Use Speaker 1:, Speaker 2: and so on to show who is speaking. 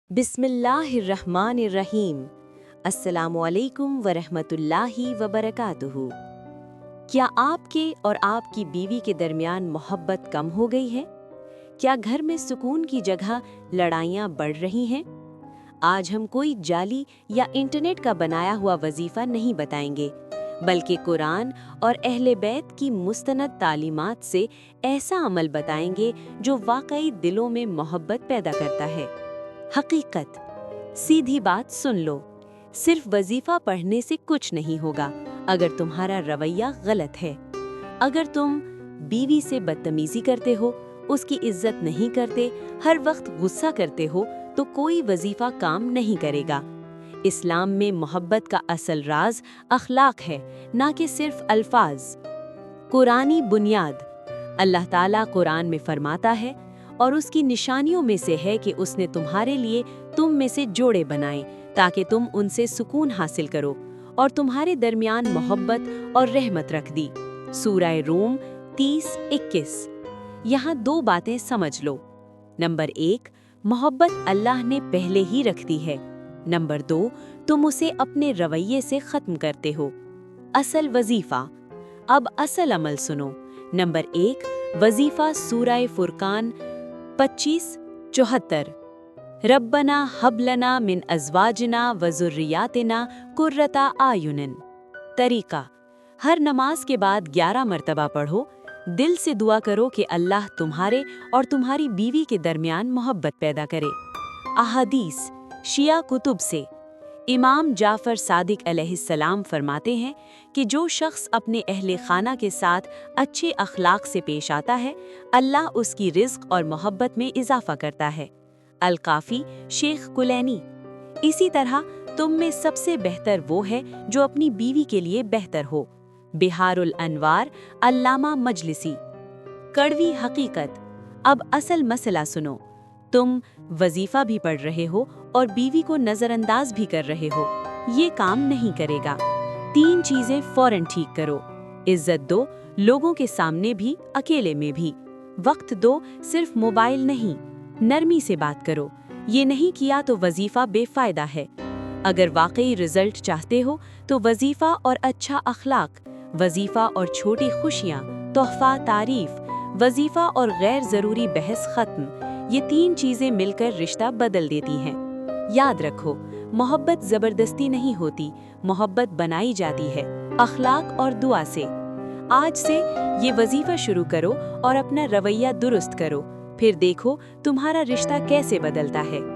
Speaker 1: बिस्मिल्लाहिर्रहमानिर्रहीम। अस्सलामुअलैकुम वरहमतुल्लाहि वबरकातुहू। क्या आपके और आपकी बीवी के दरमियान मोहब्बत कम हो गई है? क्या घर में सुकून की जगह लड़ाइयाँ बढ़ रही हैं? आज हम कोई जाली या इंटरनेट का बनाया हुआ वजीफा नहीं बताएंगे, बल्कि कुरान और अहले बैत की मुस्तनद तालीमात से ऐसा अमल बताएंगे जो वाकई दिलों में मोहब्बत पैदा करता है। हकीकत, सीधी बात सुन लो, सिर्फ वजीफा पढ़ने से कुछ नहीं होगा अगर तुम्हारा रवैया गलत है। अगर तुम बीवी से बदतमीजी करते हो, उसकी इज्जत नहीं करते, हर वक्त गुस्सा करते हो, तो कोई वजीफा काम नहीं करेगा। इस्लाम में मोहब्बत का असल राज अखलाक है, ना कि सिर्फ अल्फाज। कुरानी बुनियाद, अल्लाह ताला कुरान में फरमाता है, और उसकी निशानियों में से है कि उसने तुम्हारे लिए तुम में से जोड़े बनाए ताकि तुम उनसे सुकून हासिल करो, और तुम्हारे दरमियान मोहब्बत और रहमत रख दी। सूरह रूम 30-21। यहाँ दो बातें समझ लो। नंबर 1, मोहब्बत अल्लाह ने पहले ही रख दी है। नंबर 2, तुम उसे अपने रवैये से ख़त्म करते हो। असल वजीफ़ा। अब असल अमल सुनो। नंबर 1, वजीफ़ा सूरह फुरकान 25-74। रब्बना हबलना मिन अज़वाजना व ज़ुर्रियातिना कुर्रता आयुनिन। तरीका, हर नमाज के बाद 11 मरतबा पढ़ो। दिल से दुआ करो कि अल्लाह तुम्हारे और तुम्हारी बीवी के दरमियान मोहब्बत पैदा करे। अहादीस, शिया कुतुब से इमाम जाफ़र सादिक अलैहिस्सलाम फरमाते हैं कि जो शख्स अपने अहले खाना के साथ अच्छे अखलाक से पेश आता है, अल्लाह उसकी रिज़्क़ और मोहब्बत में इजाफ़ा करता है। अल-काफ़ी, शेख कुलैनी। इसी तरह तुम में सबसे बेहतर वो है जो अपनी बीवी के लिए बेहतर हो। बिहारुल अनवार, अल्लामा मजलिसी। कड़वी हकीकत। अब असल मसला सुनो। तुम वजीफा भी पढ़ रहे हो और बीवी को नजरअंदाज भी कर रहे हो। ये काम नहीं करेगा। 3 चीजें फौरन ठीक करो। इज्जत दो, लोगों के सामने भी, अकेले में भी। वक्त दो, सिर्फ मोबाइल नहीं, नरमी से बात करो। ये नहीं किया तो वजीफा बेफायदा है। अगर वाकई रिजल्ट चाहते हो तो वजीफा और अच्छा अखलाक, वजीफा और छोटी खुशियाँ, तोहफा तारीफ, वजीफा और गैर ज़रूरी बहस खत्म, ये 3 चीज़ें मिलकर रिश्ता बदल देती हैं। याद रखो, मोहब्बत ज़बरदस्ती नहीं होती, मोहब्बत बनाई जाती है अखलाक और दुआ से। आज से ये वजीफा शुरू करो और अपना रवैया दुरुस्त करो, फिर देखो तुम्हारा रिश्ता कैसे बदलता है।